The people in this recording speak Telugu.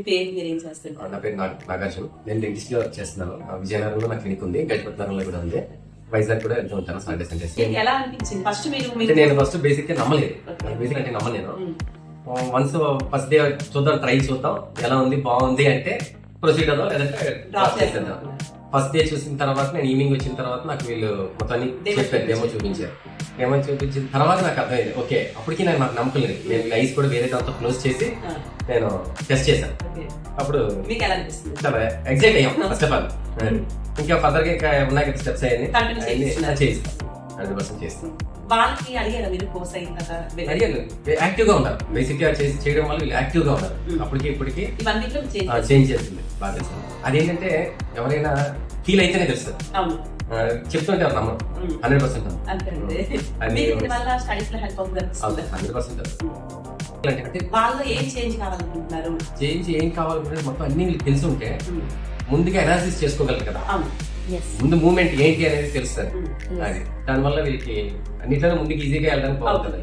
మీ పేరు మీరు ఏం చేస్తారు? నా పేరు నాగార్జున. నేను డెంటిస్ట్ గా చేస్తున్నాను. విజయనగరంలో నా క్లినిక్ ఉంది, గజపతినగరంలో కూడా ఉంది, వైజాగ్ కూడా వెళ్తూ ఉంటాను సండే సండేస్. ఎలా అనిపించింది ఫస్ట్ నేను ఫస్ట్ బేసిక్ గా నమ్మలేదు. బేసిక్ అంటే నమ్మలేను. వన్స్ ఫస్ట్ డే చూద్దాం, ట్రై చూద్దాం ఎలా ఉంది, బాగుంది అంటే ప్రొసీడ్ అవుదాం, లేదంటే డ్రాప్ చేసేద్దాం. ఫస్ట్ డే చూసిన తర్వాత నేను ఈవినింగ్ వచ్చిన తర్వాత నాకు వీళ్ళు మొత్తాన్ని చెప్పారు, డెమో చూపించారు. డెమో చూపించిన తర్వాత నాకు అర్థమైంది, ఓకే. అప్పటికి నాకు నమ్మకం లేదు. నేను ఐస్ కూడా వేరే దాంతో క్లోజ్ చేసి నేను టెస్ట్ చేశాను. అప్పుడు చాలా ఎగ్జైట్ అయ్యాం ఫస్ట్ ఆఫ్ ఆల్. ఇంకా ఫర్దర్ గా ఇంకా ఉన్నాయి కదా స్టెప్స్ అయ్యి చేస్తాను, 100% చేస్తాను. వాళ్ళకి అడిగారు మీరు కోర్స్ అయిన తర్వాత? అడిగాను. యాక్టివ్ గా ఉంటారు, బేసిక్ గా చేయడం వల్ల వీళ్ళు యాక్టివ్ గా ఉంటారు. అప్పటికి ఇప్పటికి చేంజ్ చేస్తుంది బాగా తెలుస్తుంది. అదేంటంటే ఎవరైనా ఫీల్ అయితేనే తెలుస్తుంది, చెప్తుంటే నమ్మం 100%. 100%. అంటే వాళ్ళు ఏం చేంజ్ కావాలనుకుంటున్నారు? చేంజ్ ఏం కావాలనుకుంటే మొత్తం అన్ని వీళ్ళకి తెలిసి ఉంటే ముందుగా అనాలిసిస్ చేసుకోగలరు కదా. ముందు మూవ్మెంట్ ఏంటి అనేది తెలుస్తుంది. అది దానివల్ల వీళ్ళకి అన్నిట్లోనే ముందుకు ఈజీగా వెళ్ళడానికి బాగుంటుంది.